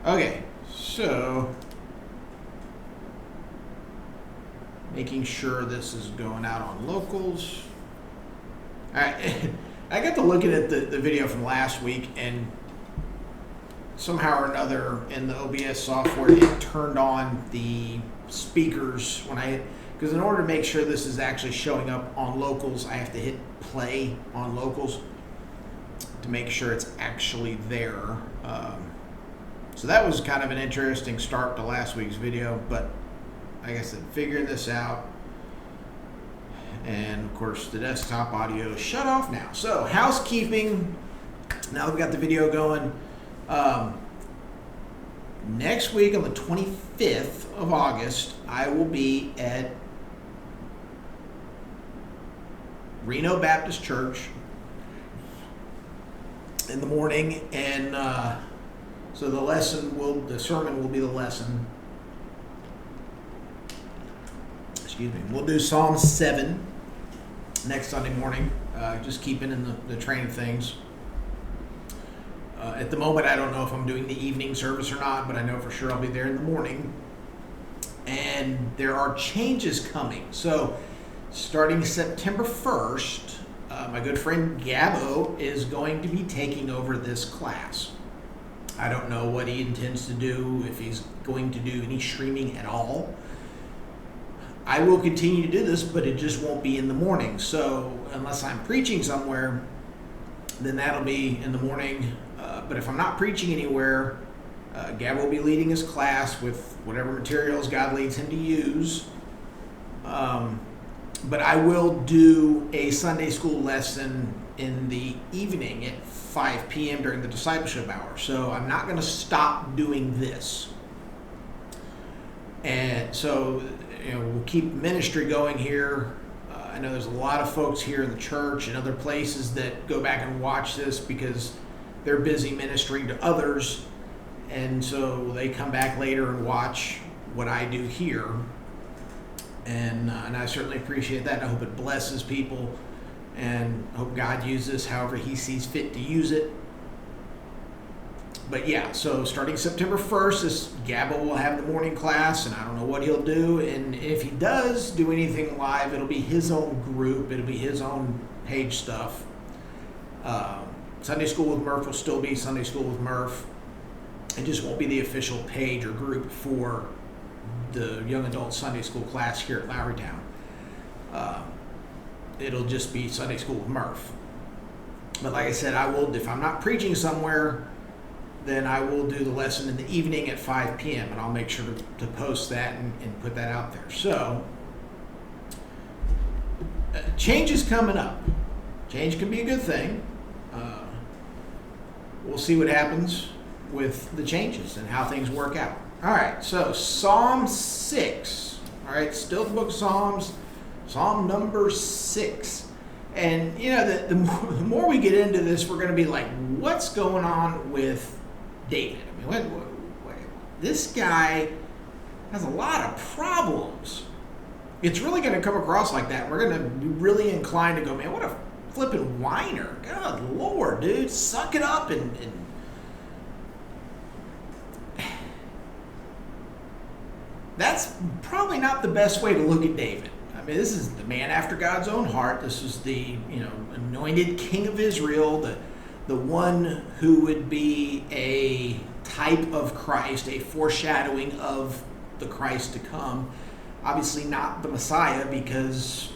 Okay, so making sure this is going out on locals. I got to looking at the video from last week, and somehow or another in the OBS software it turned on the speakers when because in order to make sure this is actually showing up on locals, I have to hit play on locals to make sure it's actually there. So that was kind of an interesting start to last week's video, but like I said, figuring this out. And of course the desktop audio is shut off now. So housekeeping, now that we got the video going, next week on the 25th of August, I will be at Reno Baptist Church in the morning, and so the sermon will be the lesson. Excuse me. We'll do Psalm 7 next Sunday morning, just keeping in the train of things. At the moment, I don't know if I'm doing the evening service or not, but I know for sure I'll be there in the morning. And there are changes coming. So starting September 1st, my good friend Gabo is going to be taking over this class. I don't know what he intends to do, if he's going to do any streaming at all. I will continue to do this, but it just won't be in the morning. So unless I'm preaching somewhere, then that'll be in the morning. But if I'm not preaching anywhere, Gab will be leading his class with whatever materials God leads him to use. But I will do a Sunday school lesson in the evening at 5 p.m. during the discipleship hour. So I'm not going to stop doing this. And so, we'll keep ministry going here. I know there's a lot of folks here in the church and other places that go back and watch this because they're busy ministering to others. And so they come back later and watch what I do here. And I certainly appreciate that. I hope it blesses people, and I hope God uses however he sees fit to use it. But yeah, so starting September 1st, Gabo will have the morning class, and I don't know what he'll do. And if he does do anything live, it'll be his own group. It'll be his own page stuff. Sunday School with Murph will still be Sunday School with Murph. It just won't be the official page or group for the young adult Sunday school class here at Lowrytown. It'll just be Sunday School with Murph. But like I said, I will, if I'm not preaching somewhere, then I will do the lesson in the evening at 5 p.m. and I'll make sure to post that and put that out there. So, change is coming up. Change can be a good thing. We'll see what happens with the changes and how things work out. All right, so Psalm 6. All right, still the book of Psalms, Psalm number 6. And, the more we get into this, we're going to be like, what's going on with David? I mean, this guy has a lot of problems. It's really going to come across like that. We're going to be really inclined to go, man, what a flipping whiner. God Lord, dude, suck it up and that's probably not the best way to look at David. I mean, this is the man after God's own heart. This is the, anointed king of Israel, the one who would be a type of Christ, a foreshadowing of the Christ to come. Obviously not the Messiah, because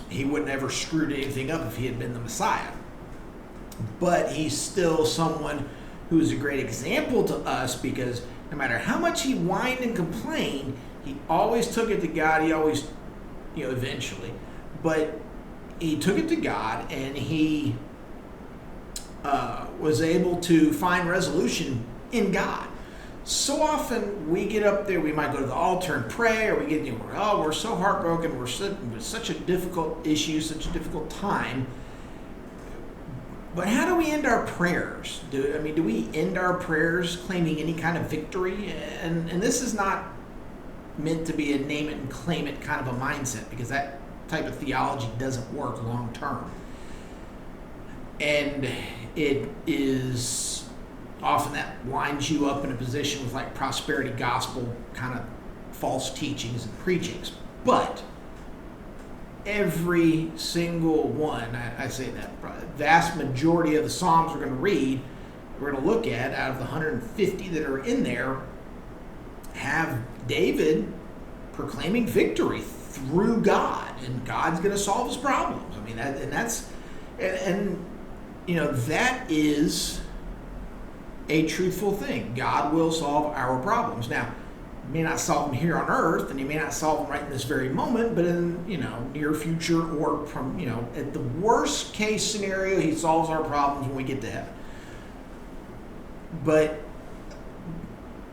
he wouldn't ever screwed anything up if he had been the Messiah. But he's still someone who is a great example to us, because no matter how much he whined and complained, he always took it to God. He always, eventually, but he took it to God, and he was able to find resolution in God. So often we get up there, we might go to the altar and pray, or we get, we're so heartbroken, we're such a difficult issue, such a difficult time. But how do we end our prayers? Do we end our prayers claiming any kind of victory? And this is not meant to be a name it and claim it kind of a mindset, because that type of theology doesn't work long term. And it is often that lines you up in a position with like prosperity gospel kind of false teachings and preachings. But every single one, I say that, vast majority of the Psalms we're going to read, we're going to look at, out of the 150 that are in there, have David proclaiming victory through God, and God's going to solve his problems. I mean, that is a truthful thing. God will solve our problems. Now, he may not solve them here on earth, and he may not solve them right in this very moment, but in, near future, or from, at the worst case scenario, he solves our problems when we get to heaven. But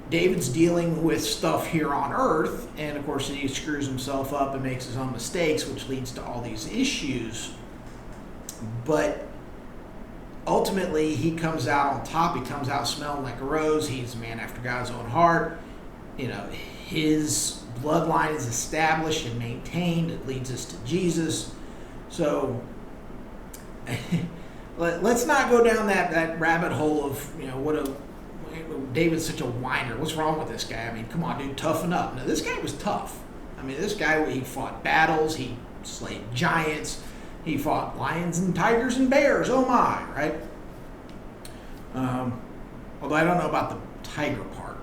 David's dealing with stuff here on earth, and of course he screws himself up and makes his own mistakes, which leads to all these issues. But ultimately, he comes out on top. He comes out smelling like a rose. He's a man after God's own heart. His bloodline is established and maintained. It leads us to Jesus. So let's not go down that rabbit hole of, David's such a whiner. What's wrong with this guy? I mean, come on, dude, toughen up. Now, this guy was tough. I mean, this guy, he fought battles. He slayed giants. He fought lions and tigers and bears. Oh, my, right? Although I don't know about the tiger part.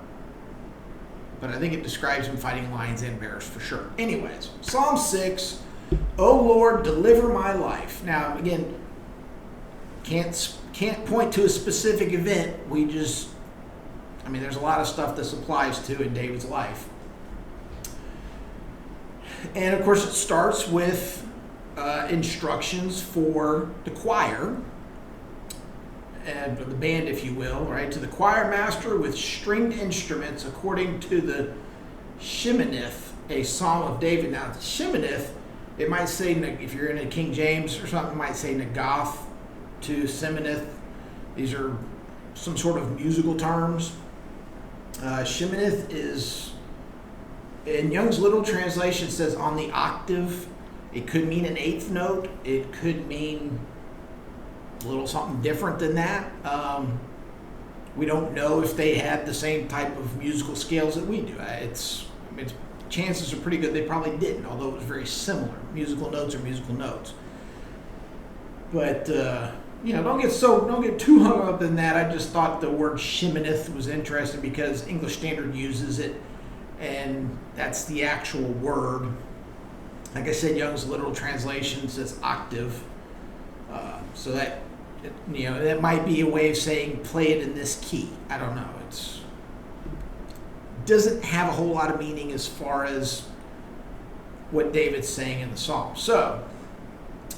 But I think it describes him fighting lions and bears for sure. Anyways, Psalm 6, O Lord, deliver my life. Now, again, can't point to a specific event. There's a lot of stuff this applies to in David's life. And, of course, it starts with instructions for the choir, and the band, if you will, right? To the choir master with stringed instruments according to the Sheminith, a psalm of David. Now, Sheminith, it might say, if you're in a King James or something, it might say Nagath to Sheminith. These are some sort of musical terms. Sheminith is, in Young's Literal Translation, says on the octave. It could mean an eighth note. It could mean a little something different than that. We don't know if they had the same type of musical scales that we do. Chances are pretty good they probably didn't, although it was very similar. Musical notes are musical notes. But don't get too hung up in that. I just thought the word Sheminith was interesting because English Standard uses it, and that's the actual word. Like I said, Young's Literal Translation says octave, so that that might be a way of saying play it in this key. I don't know. It doesn't have a whole lot of meaning as far as what David's saying in the psalm. So,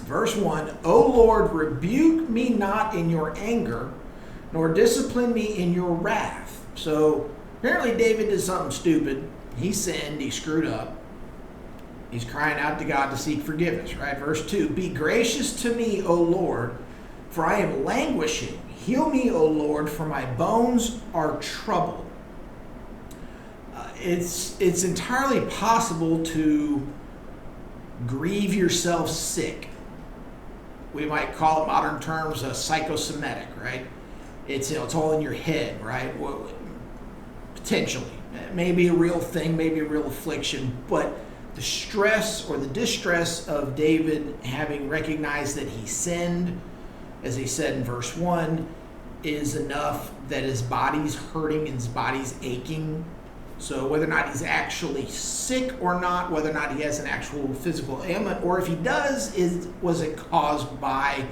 verse 1, O Lord, rebuke me not in your anger, nor discipline me in your wrath. So apparently David did something stupid. He sinned. He screwed up. He's crying out to God to seek forgiveness, right? Verse 2, be gracious to me, O Lord, for I am languishing. Heal me, O Lord, for my bones are troubled. It's entirely possible to grieve yourself sick. We might call it modern terms psychosomatic, right? It's all in your head, right? Well, potentially. It may be a real thing, maybe a real affliction, but the stress or the distress of David having recognized that he sinned, as he said in verse 1, is enough that his body's hurting and his body's aching. So whether or not he's actually sick or not, whether or not he has an actual physical ailment, or if he does, was it caused by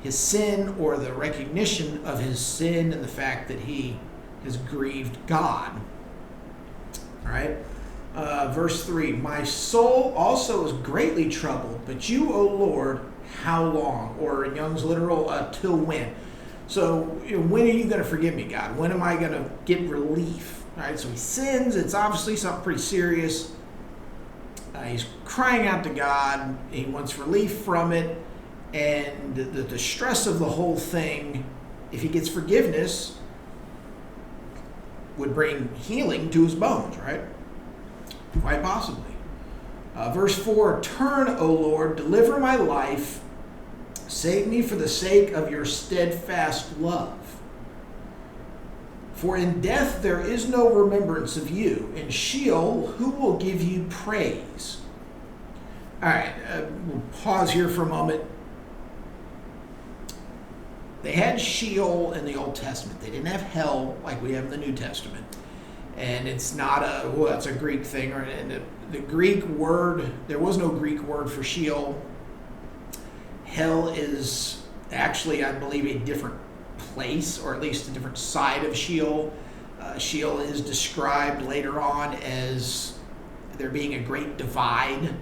his sin or the recognition of his sin and the fact that he has grieved God? All right. Verse 3, my soul also is greatly troubled, but you, O Lord, how long? Or in Young's Literal, till when? So when are you going to forgive me, God? When am I going to get relief? All right, so he sins. It's obviously something pretty serious. He's crying out to God. He wants relief from it. And the stress of the whole thing, if he gets forgiveness, would bring healing to his bones, right? Quite possibly. Verse 4, turn, O Lord, deliver my life. Save me for the sake of your steadfast love. For in death there is no remembrance of you. In Sheol, who will give you praise? All right, we'll pause here for a moment. They had Sheol in the Old Testament. They didn't have hell like we have in the New Testament. And it's not it's a Greek thing. And the Greek word, there was no Greek word for Sheol. Hell is actually, I believe, a different place, or at least a different side of Sheol. Sheol is described later on as there being a great divide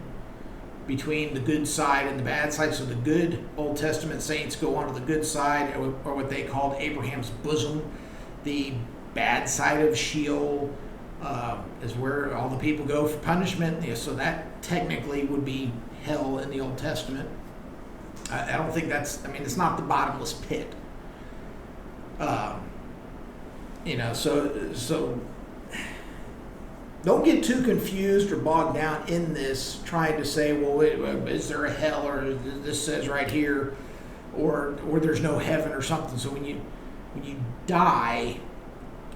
between the good side and the bad side. So the good Old Testament saints go onto the good side, or what they called Abraham's bosom. The bad side of Sheol is where all the people go for punishment. So that technically would be hell in the Old Testament. I don't think it's not the bottomless pit. So don't get too confused or bogged down in this, trying to say, well, is there a hell, or this says right here, or there's no heaven or something. So when you die,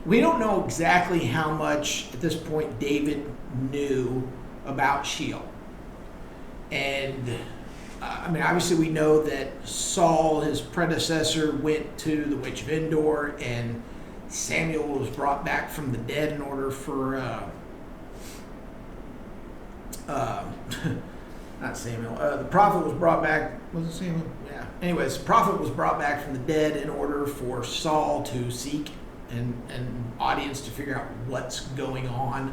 we don't know exactly how much at this point David knew about Sheol. And obviously we know that Saul, his predecessor, went to the witch of Endor, and Samuel was brought back from the dead in order for not Samuel. The prophet was brought back. Was it Samuel? Yeah. Anyways, the prophet was brought back from the dead in order for Saul to seek an audience to figure out what's going on,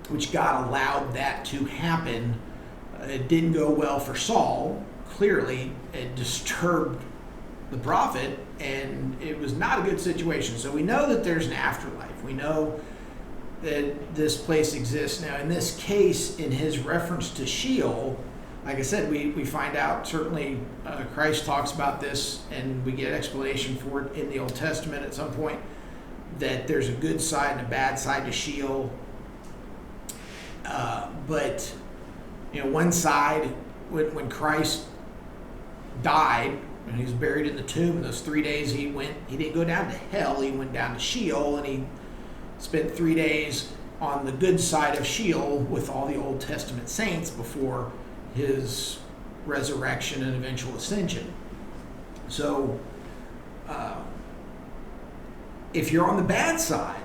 which God allowed that to happen. It didn't go well for Saul. Clearly, it disturbed the prophet, and it was not a good situation. So we know that there's an afterlife. We know that this place exists. Now, in this case, in his reference to Sheol, like I said, we find out, certainly Christ talks about this, and we get explanation for it in the Old Testament at some point, that there's a good side and a bad side to Sheol. But one side, when Christ died and he was buried in the tomb, in those 3 days he didn't go down to hell, he went down to Sheol, and he spent 3 days on the good side of Sheol with all the Old Testament saints before his resurrection and eventual ascension. So if you're on the bad side,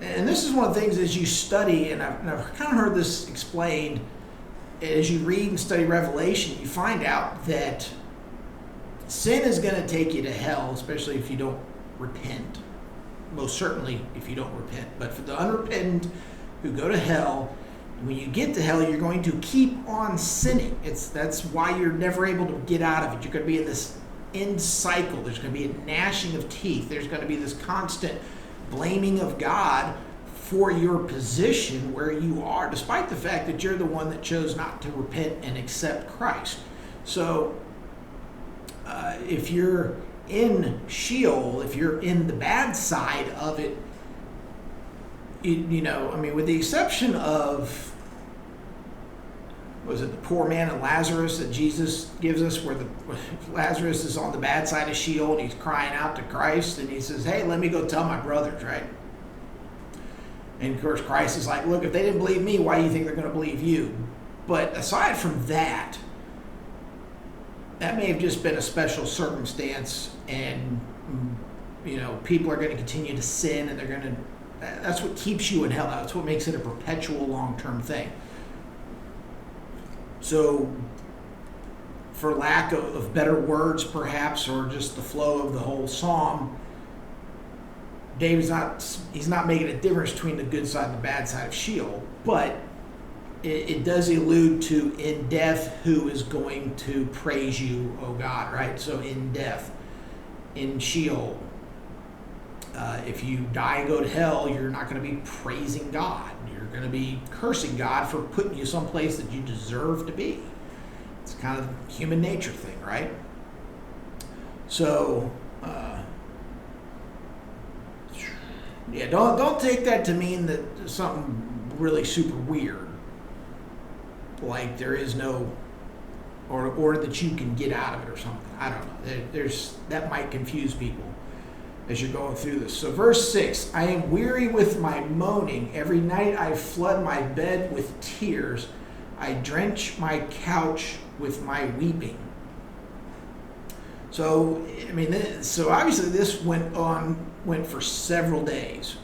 and this is one of the things as you study, and I've kind of heard this explained, as you read and study Revelation, you find out that sin is going to take you to hell, especially if you don't repent. Most certainly if you don't repent. But for the unrepentant who go to hell, when you get to hell, you're going to keep on sinning. That's why you're never able to get out of it. You're going to be in this end cycle. There's going to be a gnashing of teeth. There's going to be this constant blaming of God for your position where you are, despite the fact that you're the one that chose not to repent and accept Christ. So if you're in Sheol, if you're in the bad side of it, with the exception of, was it the poor man and Lazarus that Jesus gives us, where Lazarus is on the bad side of Sheol and he's crying out to Christ, and he says, hey, let me go tell my brothers, right? And of course Christ is like, look, if they didn't believe me, why do you think they're going to believe you? But aside from that may have just been a special circumstance, and people are going to continue to sin, and that's what keeps you in hell. That's what makes it a perpetual long-term thing. So for lack of better words perhaps, or just the flow of the whole psalm, David's not making a difference between the good side and the bad side of Sheol, but it does allude to in death who is going to praise you, O God, right? So in death, in Sheol, if you die and go to hell, you're not going to be praising God. You're going to be cursing God for putting you someplace that you deserve to be. It's kind of a human nature thing, right? So, don't take that to mean that something really super weird, like there is no, or that you can get out of it or something. I don't know. That might confuse people as you're going through this. So verse 6, I am weary with my moaning. Every night I flood my bed with tears. I drench my couch with my weeping. So, so obviously this went for several days.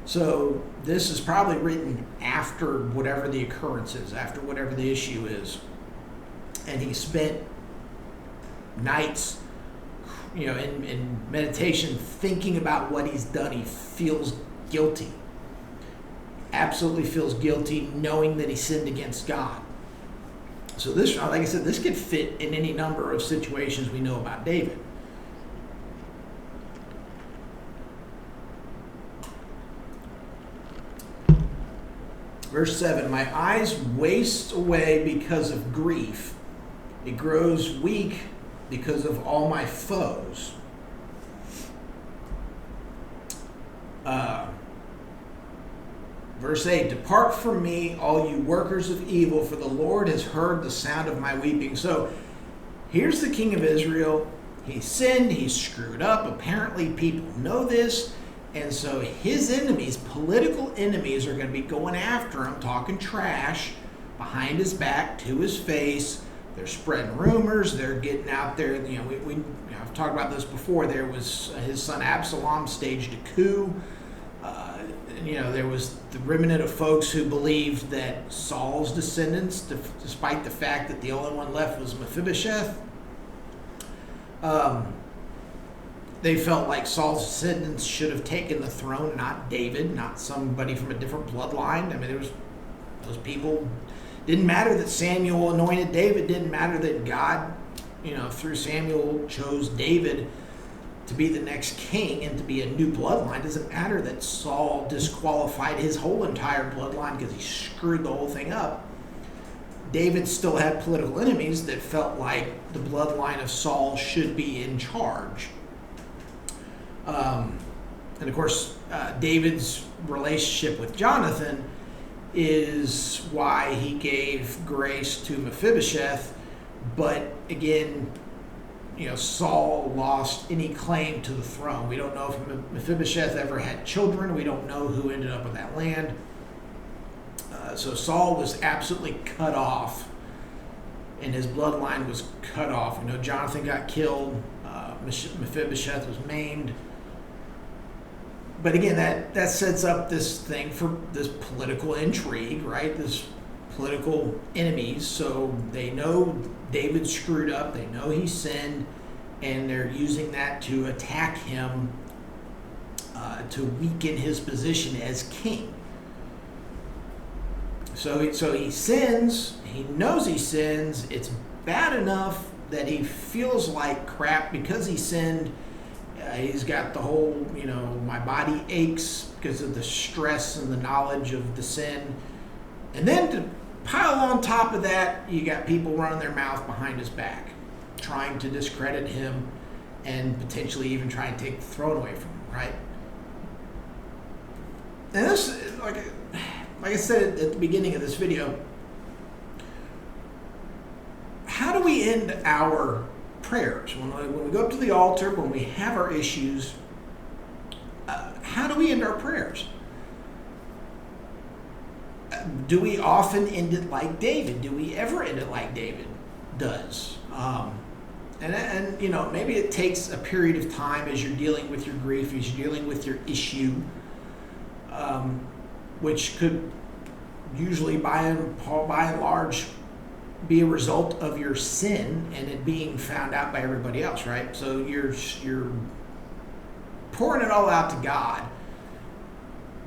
So this is probably written after whatever the occurrence is, after whatever the issue is. And he spent nights, in meditation, thinking about what he's done. He feels guilty. Absolutely feels guilty, knowing that he sinned against God. So this, like I said, this could fit in any number of situations we know about David. Verse 7, my eyes waste away because of grief. It grows weak because of all my foes. Verse 8, depart from me, all you workers of evil, for the Lord has heard the sound of my weeping. So here's the king of Israel. He sinned, he screwed up. Apparently people know this. And so his enemies, political enemies, are going to be going after him, talking trash behind his back, to his face. They're spreading rumors. They're getting out there. I've talked about this before. There was his son Absalom staged a coup. There was the remnant of folks who believed that Saul's descendants, despite the fact that the only one left was Mephibosheth, they felt like Saul's descendants should have taken the throne, not David, not somebody from a different bloodline. There was those people. Didn't matter that Samuel anointed David. Didn't matter that God, through Samuel chose David to be the next king and to be a new bloodline. Doesn't matter that Saul disqualified his whole entire bloodline because he screwed the whole thing up. David still had political enemies that felt like the bloodline of Saul should be in charge. And of course, David's relationship with Jonathan is why he gave grace to Mephibosheth. But again, Saul lost any claim to the throne. We don't know if Mephibosheth ever had children. We don't know who ended up with that land. So Saul was absolutely cut off, and his bloodline was cut off. Jonathan got killed. Mephibosheth was maimed. But again, that sets up this thing for this political intrigue, right? This political enemies. So they know David screwed up. They know he sinned, and they're using that to attack him, to weaken his position as king. So he sins. He knows he sins. It's bad enough that he feels like crap because he sinned. He's got the whole, my body aches because of the stress and the knowledge of the sin. And then to pile on top of that, you got people running their mouth behind his back, trying to discredit him and potentially even try and take the throne away from him, right? And this, like I said at the beginning of this video, how do we end our prayers? When we go up to the altar, when we have our issues, how do we end our prayers? Do we often end it like David? Do we ever end it like David does? And maybe it takes a period of time as you're dealing with your grief, as you're dealing with your issue, which could usually by and large be a result of your sin and it being found out by everybody else, right? So you're pouring it all out to God.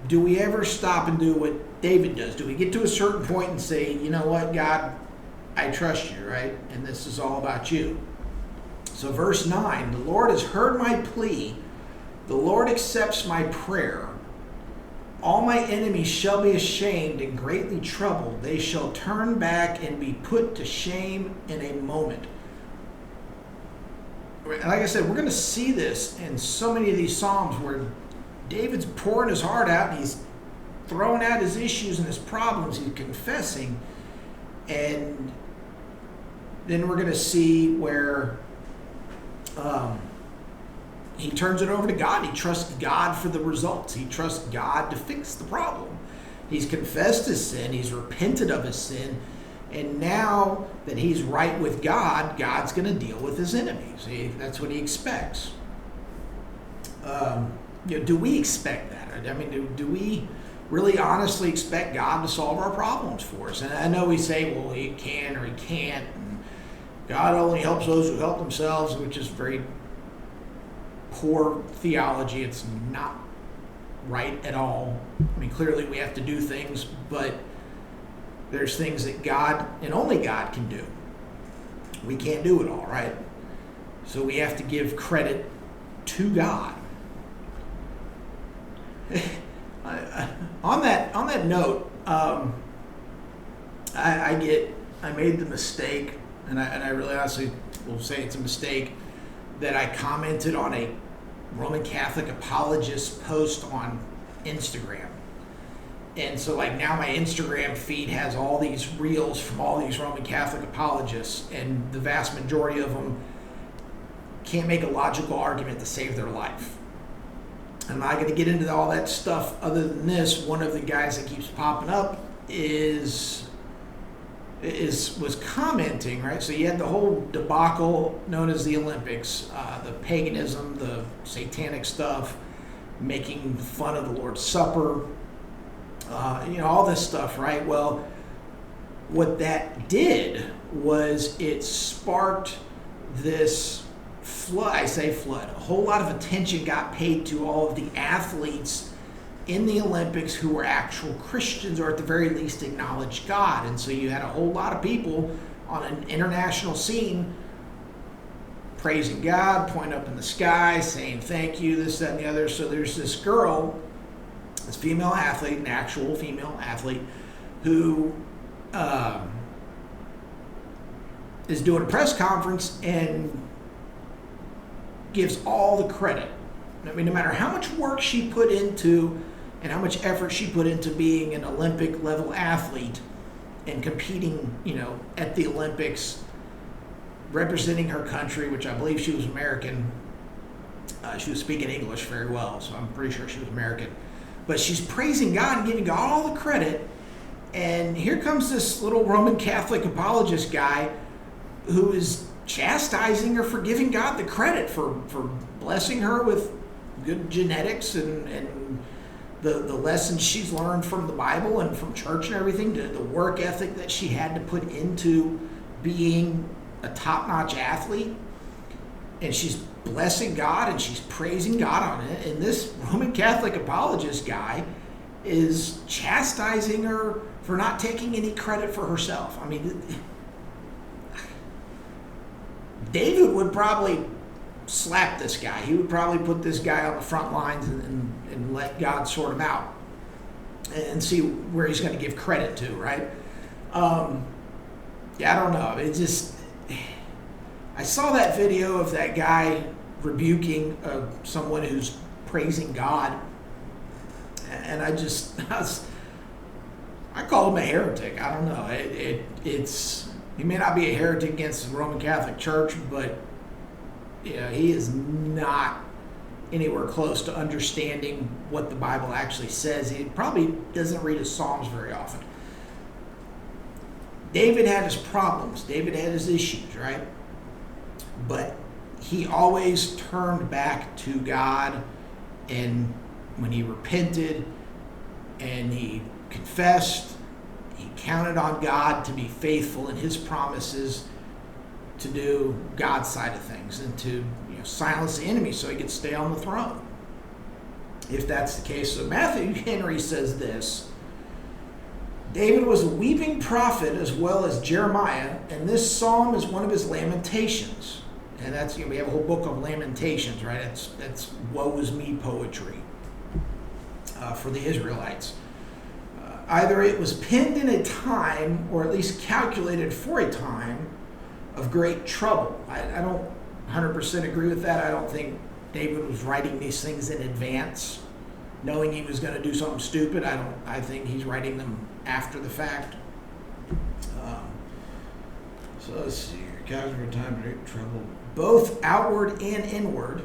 Do we ever stop and do what David does? Do we get to a certain point and say, you know what, God, I trust you, right? And this is all about you. So verse 9, the Lord has heard my plea. The Lord accepts my prayer. All my enemies shall be ashamed and greatly troubled. They shall turn back and be put to shame in a moment. Like I said, we're going to see this in so many of these Psalms where David's pouring his heart out and he's throwing out his issues and his problems. He's confessing. And then we're going to see where he turns it over to God. He trusts God for the results. He trusts God to fix the problem. He's confessed his sin. He's repented of his sin. And now that he's right with God, God's going to deal with his enemies. That's what he expects. Do we expect that? I mean, do we really honestly expect God to solve our problems for us? And I know we say, well, he can or he can't. And God only helps those who help themselves, which is very poor theology. It's not right at all. I mean, clearly we have to do things, but there's things that God and only God can do. We can't do it all, right? So we have to give credit to God. On that note, I made the mistake, and I really honestly will say it's a mistake, that I commented on a Roman Catholic apologist post on Instagram. And so now my Instagram feed has all these reels from all these Roman Catholic apologists, and the vast majority of them can't make a logical argument to save their life. I'm not going to get into all that stuff other than this. One of the guys that keeps popping up was commenting, right? So you had the whole debacle known as the Olympics, the paganism, the satanic stuff, making fun of the Lord's Supper, all this stuff, right? Well, what that did was it sparked this flood. A whole lot of attention got paid to all of the athletes in the Olympics who were actual Christians, or at the very least acknowledged God. And so you had a whole lot of people on an international scene praising God, pointing up in the sky, saying thank you, this, that, and the other. So there's this girl, this female athlete, an actual female athlete, who is doing a press conference and gives all the credit. I mean, no matter how much work she put into and how much effort she put into being an Olympic level athlete and competing, at the Olympics, representing her country, which I believe she was American. She was speaking English very well, so I'm pretty sure she was American. But she's praising God and giving God all the credit. And here comes this little Roman Catholic apologist guy who is chastising her for giving God the credit for blessing her with good genetics and the lessons she's learned from the Bible and from church and everything, the work ethic that she had to put into being a top-notch athlete. And she's blessing God and she's praising God on it. And this Roman Catholic apologist guy is chastising her for not taking any credit for herself. I mean, David would probably slap this guy. He would probably put this guy on the front lines and let God sort him out and see where he's going to give credit to, right? I don't know. I saw that video of that guy rebuking someone who's praising God, and I call him a heretic. I don't know. He may not be a heretic against the Roman Catholic Church, but he is not anywhere close to understanding what the Bible actually says. He probably doesn't read his Psalms very often. David had his problems. David had his issues, right? But he always turned back to God, and when he repented and he confessed, he counted on God to be faithful in his promises to do God's side of things and to silence the enemy so he could stay on the throne, if that's the case. So Matthew Henry says this: David was a weeping prophet as well as Jeremiah, and this psalm is one of his lamentations. And that's, we have a whole book of lamentations, right? That's woe is me poetry for the Israelites. Either it was penned in a time, or at least calculated for a time, of great trouble. I don't 100% agree with that. I don't think David was writing these things in advance, knowing he was going to do something stupid. I think he's writing them after the fact. So let's see here. Guys, for time of great trouble, both outward and inward.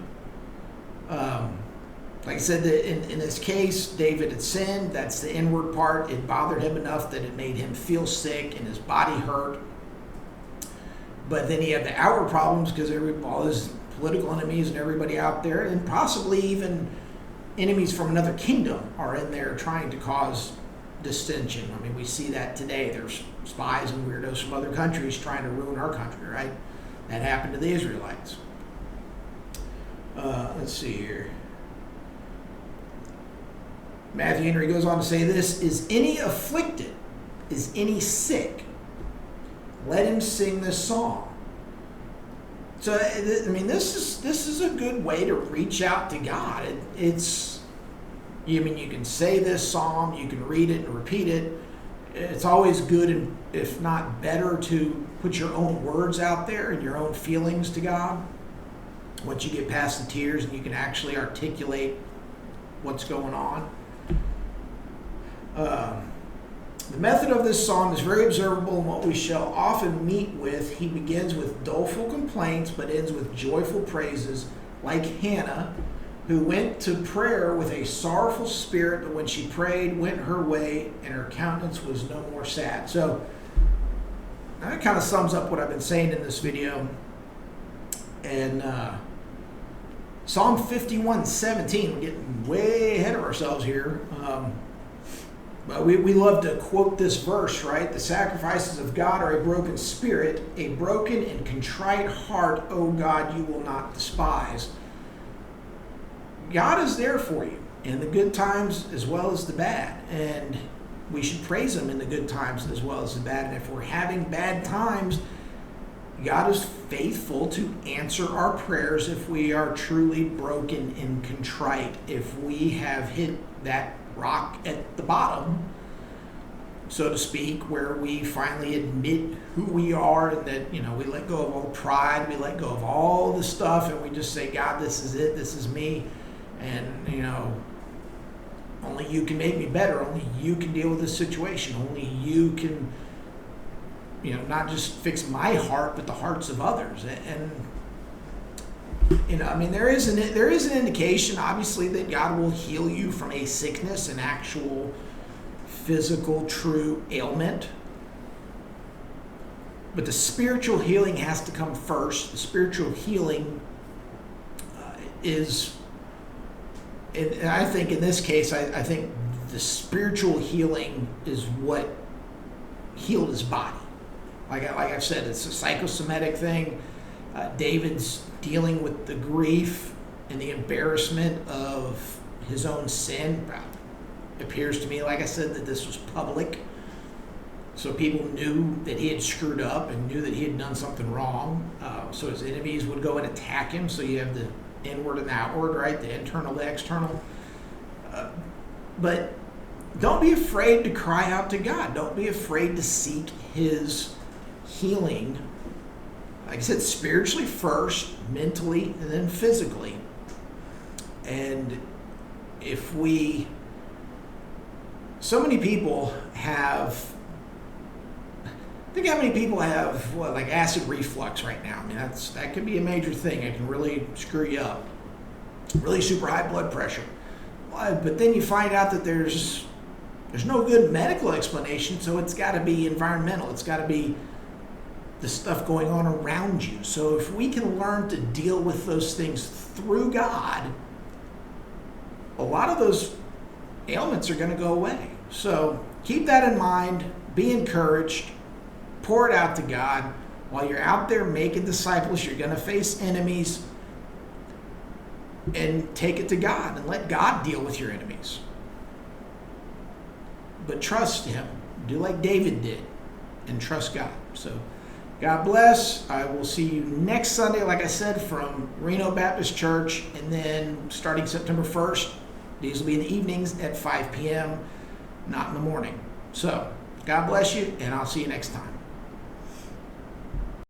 Like I said, in this case, David had sinned. That's the inward part. It bothered him enough that it made him feel sick and his body hurt. But then he had the outward problems because all his political enemies and everybody out there, and possibly even enemies from another kingdom, are in there trying to cause dissension. I mean, we see that today. There's spies and weirdos from other countries trying to ruin our country, right? That happened to the Israelites. Let's see here. Matthew Henry goes on to say this: is any afflicted? Is any sick? Let him sing this song. So, I mean, this is a good way to reach out to God. You can say this psalm, you can read it and repeat it. It's always good, and if not better, to put your own words out there and your own feelings to God. Once you get past the tears and you can actually articulate what's going on. The method of this psalm is very observable in what we shall often meet with. He begins with doleful complaints but ends with joyful praises, like Hannah, who went to prayer with a sorrowful spirit, but when she prayed, went her way, and her countenance was no more sad. So that kind of sums up what I've been saying in this video. And Psalm 51:17, we're getting way ahead of ourselves here. But we love to quote this verse, right? The sacrifices of God are a broken spirit, a broken and contrite heart, O God, you will not despise. God is there for you in the good times as well as the bad. And we should praise him in the good times as well as the bad. And if we're having bad times, God is faithful to answer our prayers if we are truly broken and contrite. If we have hit that rock at the bottom, so to speak, where we finally admit who we are, and that, we let go of all the pride, we let go of all the stuff, and we just say, God, this is it, this is me, and only you can make me better, only you can deal with this situation, only you can not just fix my heart but the hearts of others. And there is an indication, obviously, that God will heal you from a sickness, an actual physical, true ailment. But the spiritual healing has to come first. The spiritual healing is, and I think in this case, I think the spiritual healing is what healed his body. Like I've said, it's a psychosomatic thing. David's dealing with the grief and the embarrassment of his own sin. It appears to me, like I said, that this was public. So people knew that he had screwed up and knew that he had done something wrong. So his enemies would go and attack him. So you have the inward and the outward, right? The internal, the external. But don't be afraid to cry out to God. Don't be afraid to seek his healing. Like I said, spiritually first, mentally, and then physically. And so many people have, think how many people have like acid reflux right now. I mean, that could be a major thing. It can really screw you up. Really super high blood pressure. But then you find out that there's no good medical explanation, so it's got to be environmental. It's got to be the stuff going on around you. So if we can learn to deal with those things through God, a lot of those ailments are going to go away. So keep that in mind. Be encouraged. Pour it out to God. While you're out there making disciples, you're going to face enemies. And take it to God and let God deal with your enemies. But trust him. Do like David did and trust God. So God bless. I will see you next Sunday, like I said, from Reno Baptist Church. And then starting September 1st, these will be in the evenings at 5 p.m., not in the morning. So God bless you, and I'll see you next time.